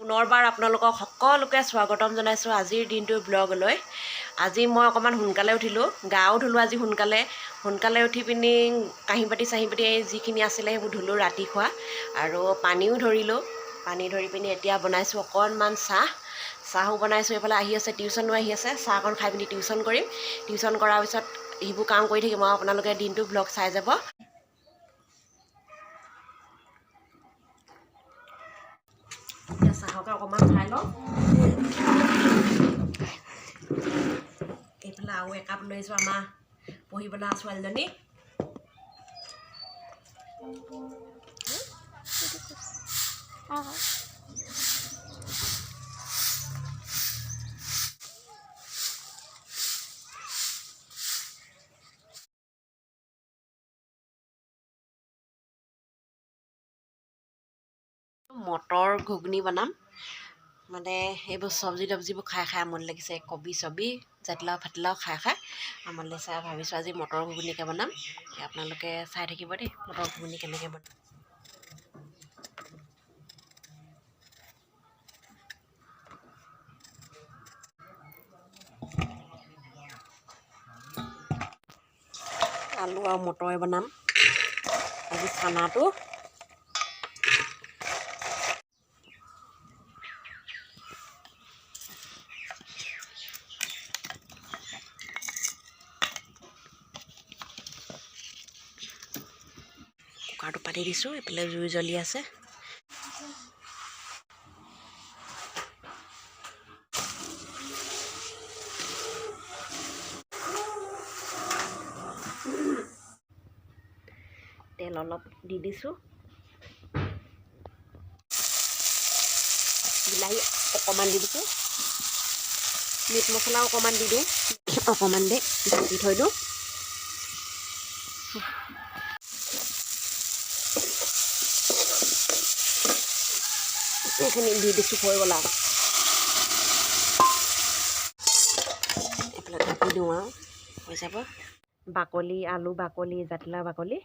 পুনৰবাৰ আপোনালোকক সকলোকে স্বাগতম জনাইছোঁ আজিৰ দিনটোৰ ব্লগলৈ। আজি মই অকণমান সোনকালে উঠিলোঁ, গাও ধুলোঁ আজি সোনকালে উঠি পিনি কাঁহী বাতি যিখিনি আছিলে সেইবোৰ ধুলোঁ ৰাতি খোৱা, আৰু পানীও ধৰিলোঁ। পানী ধৰি পিনি এতিয়া বনাইছোঁ অকণমান চাহো বনাইছোঁ। এইফালে আহি আছে, টিউশ্যনো আহি আছে, চাহ অকণ খাই পিনি টিউশ্যন কৰিম। টিউশ্যন কৰাৰ পিছত সেইবোৰ কাম কৰি থাকিম আৰু আপোনালোকে দিনটো ব্লগ চাই যাব। এতিয়া চাহকে অকণমান খাই লওঁ। এইফালে আৰু একাপ লৈ আহিছোঁ আমাৰ পঢ়িবলৈ ছোৱালীজনী। মটৰ ঘুগুনি বনাম, মানে এইবোৰ চব্জিবোৰ খাই আমনি লাগিছে। কবি জাতিলাও ফাতিলাও খাই আমনি লাগিছে। ভাবিছোঁ আজি মটৰ ঘুগুনিকে বনাম। আপোনালোকে চাই থাকিব দেই, মটৰ ঘুগুনি কেনেকৈ বনাম। আলু আৰু মটৰে বনাম আজি খানাটো। কুকাৰটো পাতি দিছোঁ, এইফালে জুই জ্বলি আছে। তেল অলপ দি দিছোঁ, বিলাহী অকণমান দি দিছোঁ, মিট মছলাও অকণমান দি দিওঁ, অকণমান দে ঢাকি থৈ দিওঁ। এইখিনি দি দিছোঁ, হৈ গ'ল আৰু এইফালে ঢাকি দিওঁ আৰু হৈ যাব। আলু বাকলি, জাতিলাও বাকলি,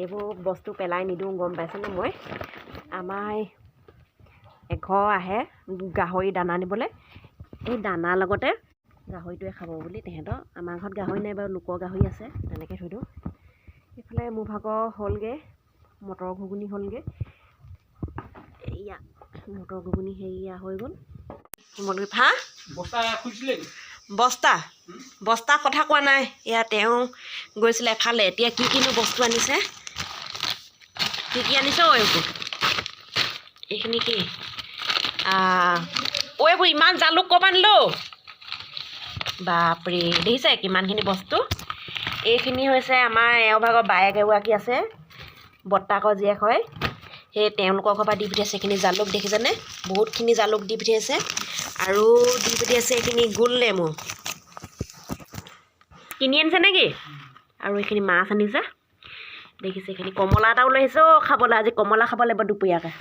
এইবোৰ বস্তু পেলাই নিদিওঁ, গম পাইছেনে। মই আমাৰ এঘৰ আহে গাহৰি দানা নিবলৈ, এই দানাৰ লগতে গাহৰিটোৱে খাব বুলি তেহেঁতৰ। আমাৰ ঘৰত গাহৰি নাই বাৰু, লোকৰ গাহৰি আছে, তেনেকৈ থৈ দিওঁ। এইফালে মোৰ ভাগৰ হ'লগৈ, মটৰ ঘুগুনি হ'লগৈ। এয়া মটৰ ঘুগুনি হেৰিয়া হৈ গ'ল। বস্তা কথা কোৱা নাই, এয়া তেওঁ গৈছিলে এফালে। এতিয়া কিনো বস্তু আনিছে, কি আনিছে এইবোৰ? এইখিনি কি এইবোৰ ইমান জালুক ক'ৰপৰা আনিলোঁ? বাপৰে, দেখিছে কিমানখিনি বস্তু। এইখিনি হৈছে আমাৰ এওঁ ভাগৰ বায়েক এগৰাকী আছে, বৰ্তাকৰ জীয়েক হয়, সেই তেওঁলোকৰ ঘৰৰ পৰা দি পঠিয়াইছে। এইখিনি জালুক দেখিছেনে, বহুতখিনি জালুক দি পঠিয়াইছে। আৰু দি পঠিয়াইছে এইখিনি গোল নেমু, কিনি আনিছে নেকি? আৰু এইখিনি মাছ আনিছে, দেখিছে। এইখিনি কমলা এটাও লৈ আহিছে খাবলৈ, আজি কমলা খাব লাগিব দুপৰীয়াকৈ,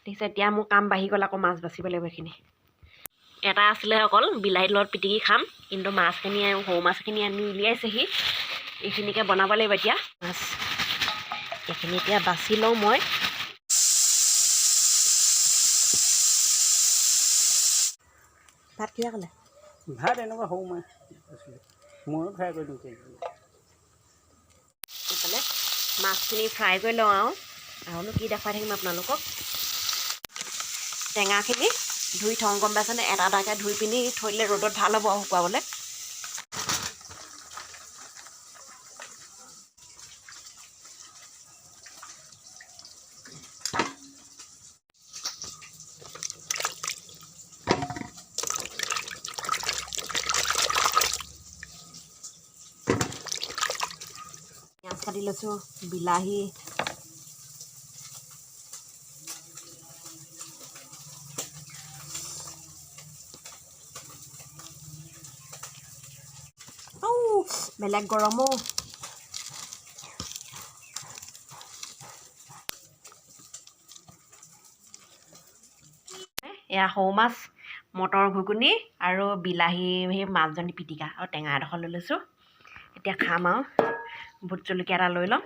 দেখিছে। এতিয়া মোৰ কাম বাঢ়ি গ'ল, আকৌ মাছ বাচিব লাগিব। এইখিনি এটা আছিলে অকল বিলাহীৰ লগত পিটিকি খাম, কিন্তু মাছখিনি সৰু মাছখিনি আনি উলিয়াইছেহি। এইখিনিকে বনাব লাগিব এতিয়া মাছ। এইখিনি এতিয়া বাছি লওঁ মই। ভাত কিহে খালে? ভাত এনেকুৱা সৰু মাছ আছিলে, ময়ো ফ্ৰাই কৰি দিওঁ। এইফালে মাছখিনি ফ্ৰাই কৰি লওঁ আৰুনো কি দেখাই থাকিম আপোনালোকক। টেঙাখিনি ধুই থওঁ, গম পাইছেনে। এটা এটাকৈ ধুই পিনি থৈ দিলে ৰ'দত ভাল হ'ব শুকুৱাবলৈ। পিঁয়াজ কাটি লৈছোঁ, বিলাহী, বেলেগ গৰমো। এয়া সৰু মাছ, মটৰ ঘুগুনি আৰু বিলাহী সেই মাছজনী পিটিকা আৰু টেঙা এডোখৰ লৈ লৈছোঁ। এতিয়া খাম আৰু ভোট জলকীয়া এটা লৈ ল'ম,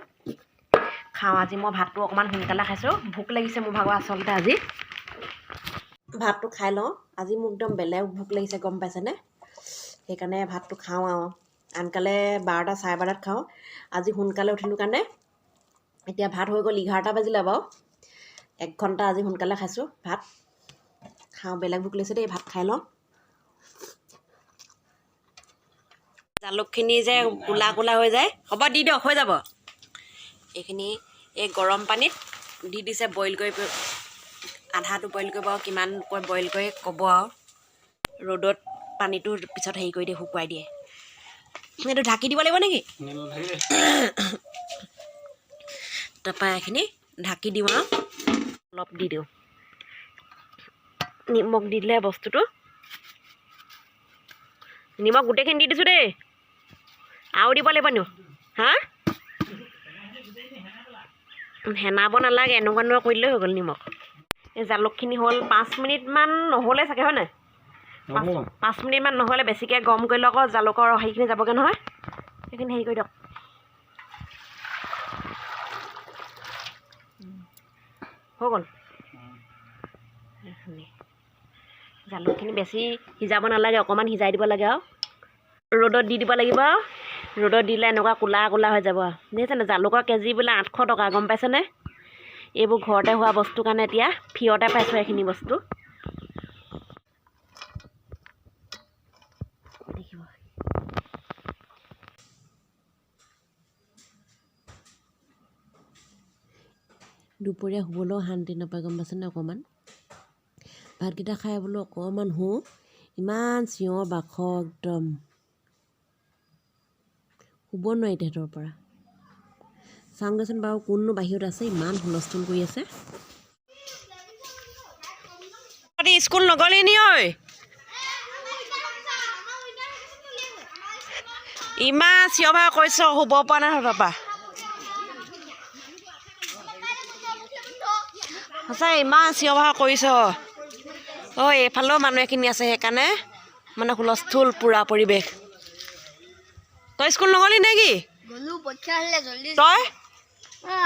খাওঁ। আজি মই ভাতটো অকণমান সোনকালে খাইছোঁ, ভোক লাগিছে মোৰ ভাগৰ আচলতে আজি। ভাতটো খাই লওঁ আজি মোক একদম বেলেগ ভোক লাগিছে গম পাইছেনে সেইকাৰণে ভাতটো খাওঁ আৰু আনকালে 12টা 12:30 খাওঁ আজি সোনকালে উঠিলোঁ কাৰণে এতিয়া ভাত হৈ গ'ল 11টা বাজিলে বাৰু 1 ঘণ্টা আজি সোনকালে খাইছোঁ ভাত খাওঁ বেলেগ ভোক লাগিছে দেই ভাত খাই লওঁ জালুকখিনি যে কোলা কোলা হৈ যায় হ'ব দি দিয়ক হৈ যাব এইখিনি এই গৰম পানীত দি দিছে বইল কৰি আধাটো বইল কৰিব আৰু কিমান বইল কৰি ক'ব আৰু ৰ'দত পানীটো পিছত হেৰি কৰি দিয়ে শুকুৱাই দিয়ে এইটো ঢাকি দিব লাগিব নেকি তাৰপৰা এইখিনি ঢাকি দিওঁ আৰু অলপ দি দিওঁ নিমখ দি দিলে বস্তুটো নিমখ গোটেইখিনি দি দিছোঁ দেই আৰু দিব লাগিব নো হা হেনাব নালাগে এনেকুৱা এনেকুৱা কৰি দিলেই হৈ গ'ল নিমখ এই জালুকখিনি হ'ল 5 মিনিটমান নহ'লে চাগে হয় নাই 5 মিনিটমান নহ'লে বেছিকৈ গৰম কৰিলে আকৌ জালুকৰ হেৰিখিনি যাবগৈ নহয় সেইখিনি হেৰি কৰি দিয়ক হৈ গ'ল জালুকখিনি বেছি সিজাব নালাগে অকণমান সিজাই দিব লাগে আৰু ৰ'দত দি দিব লাগিব আৰু ৰ'দত দিলে এনেকুৱা কোলা কোলা হৈ যাব দেখিছেনে জালুকৰ কেজি বোলে 800 টকা গম পাইছেনে এইবোৰ ঘৰতে হোৱা বস্তু কাৰণে এতিয়া ফ্ৰীতে পাইছোঁ এইখিনি বস্তু দেখিব দুপৰীয়া শুবলৈও শান্তি নাপায় গম পাইছেনে অকণমান ভাতকেইটা খাই বোলো অকণমান শুওঁ ইমান চিঞৰ বাখৰ একদম শুব নোৱাৰি তেহেঁতৰ পৰা চাওঁগৈচোন বাৰু কোননো বাহিৰত আছে ইমান হুলস্থুল কৰি আছে স্কুল নগ'লি নি ঐ ইমান চিঞৰ বাখৰ কৰিছ শুব পৰা নাই সিহঁতৰ পৰা সঁচাই ইমান চিঞৰ বাখৰ কৰিছ ঐ এইফালেও মানুহ এখিনি আছে সেইকাৰণে মানে হুলস্থুল পূৰা পৰিৱেশ তই স্কুল নগ'লি নেকি তই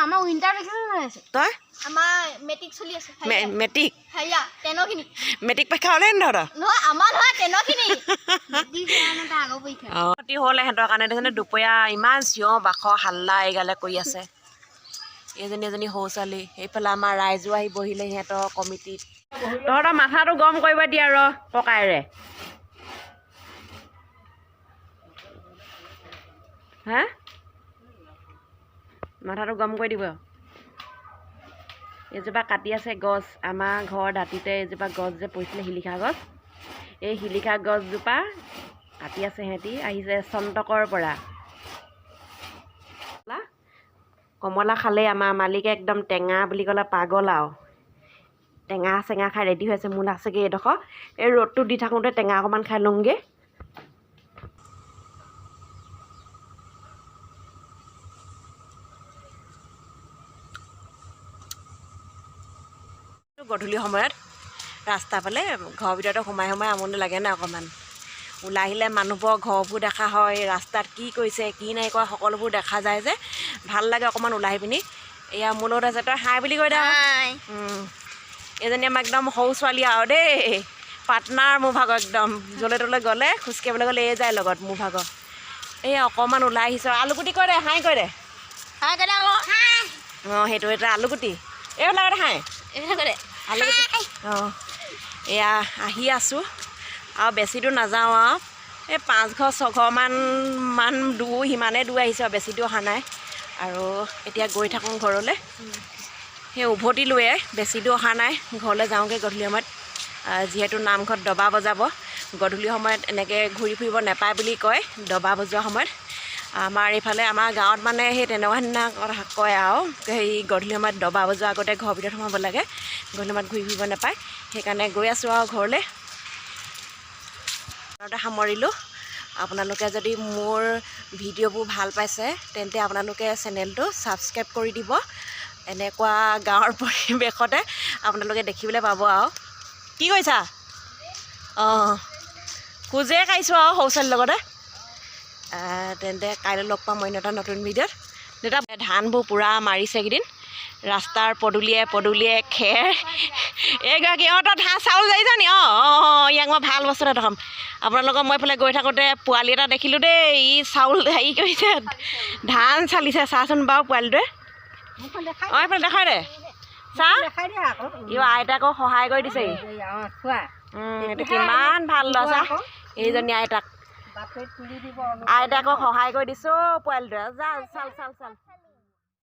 আমাৰ উইণ্টাৰ ভেকেশ্যন হৈ আছে তই আমাৰ মেট্ৰিক চলি আছে মেট্ৰিক হাইয়া টেনৰখিনি মেট্ৰিক পৰীক্ষা হ'লে নি তহঁতৰ নহয় আমাৰ নহয় টেনৰখিনি আগৰ পৰীক্ষা অঁ ক্ষতি হ'ল সিহঁতৰ কাৰণে দেখিছেনে দুপৰীয়া ইমান চিঞৰ বাখৰ হাল্লা এইগালে কৰি আছে এজনী সৰু ছোৱালী এইফালে আমাৰ ৰাইজো আহি বহিলে সিহঁতৰ কমিটিত তহঁতৰ মাথাটো গৰম কৰিব দিয়া ৰ ককাইৰে হা মাথাটো গৰম কৰি দিব এজোপা কাটি আছে গছ আমাৰ ঘৰ দাঁতিতে এজোপা গছ যে পৰিছিলে শিলিখা গছ এই শিলিখা গছজোপা কাটি আছে সিহঁতি আহিছে চন্তকৰ পৰা কমলা খালে আমাৰ মালিকে একদম টেঙা বুলি ক'লে পাগল আৰু টেঙা চেঙা খাই ৰেডি হৈ আছে মোৰ লাগছেগৈ এইডোখৰ এই ৰ'দটো দি থাকোঁতে টেঙা অকণমান খাই লওঁগৈ গধূলি সময়ত ৰাস্তা ফালে ঘৰৰ ভিতৰতে সোমাই আমনি লাগে নাই অকণমান ওলাই আহিলে মানুহবোৰৰ ঘৰবোৰ দেখা হয় ৰাস্তাত কি কৰিছে কি নাই কৰা সকলোবোৰ দেখা যায় যে ভাল লাগে অকণমান ওলাই পিনি এয়া মোৰ লগত আছে তই হাই বুলি কৈ দে এজনী আমাৰ একদম সৰু ছোৱালী আৰু দেই পাৰ্টনাৰ মোৰ ভাগৰ একদম য'লে ত'লে গ'লে খোজকাঢ়িবলৈ গ'লে এই যায় লগত মোৰ ভাগৰ এই অকণমান ওলাই আহিছোঁ আলুগুটি কৈ দে হাই কৈ দে অঁ সেইটো এটা আলুগুটি এইবিলাকতে হাই আলুগুটি অঁ এয়া আহি আছোঁ আৰু বেছি দূৰ নাযাওঁ আৰু এই 5 ঘৰ 6 ঘৰমান দূৰ সিমানেই দূৰ আহিছোঁ আৰু বেছি দূৰ অহা নাই আৰু এতিয়া গৈ থাকোঁ ঘৰলৈ সেই উভতিলোৱে বেছি দূৰ অহা নাই ঘৰলৈ যাওঁগৈ গধূলি সময়ত যিহেতু নামঘৰত দবা বজাব গধূলি সময়ত এনেকৈ ঘূৰি ফুৰিব নাপায় বুলি কয় দবা বজোৱা সময়ত আমাৰ এইফালে আমাৰ গাঁৱত মানে সেই তেনেকুৱা ধৰণৰ কথা কয় আৰু হেৰি গধূলি সময়ত দবা বজোৱাৰ আগতে ঘৰৰ ভিতৰত সোমাব লাগে গধূলি সময়ত ঘূৰি ফুৰিব নাপায় সেইকাৰণে গৈ আছোঁ আৰু ঘৰলৈ সামৰিলোঁ আপোনালোকে যদি মোৰ ভিডিঅ'বোৰ ভাল পাইছে তেন্তে আপোনালোকে চেনেলটো ছাবস্ক্ৰাইব কৰি দিব এনেকুৱা গাঁৱৰ পৰিৱেশতে আপোনালোকে দেখিবলৈ পাব আৰু কি কৰিছা অঁ খোজে কাঢ়িছোঁ আৰু সৰু ছোৱালীৰ লগতে তেন্তে কাইলৈ লগ পাম অন্য এটা নতুন ভিডিঅ'ত দেউতা ধানবোৰ পূৰা মাৰিছে এইকেইদিন ৰাস্তাৰ পদূলিয়ে খেৰ এইগৰাকী অঁ তই ধান চাউল যাইছ নি অঁ অঁ ইয়াক মই ভাল বস্তু এটা দেখাম আপোনালোকক মই এইফালে গৈ থাকোঁতে পোৱালি এটা দেখিলোঁ দেই ই চাউল হেৰি কৰিছে ধান চালিছে চাচোন বাৰু পোৱালিটোৱে অঁ এইফালে দেখাই দে চা ই আইতাকো সহায় কৰি দিছে এইটো কিমান ভাল ল'ৰা চা এইজনী আইতাকক সহায় কৰি দিছোঁ পোৱালিটোৱে যা চাল চাল চাল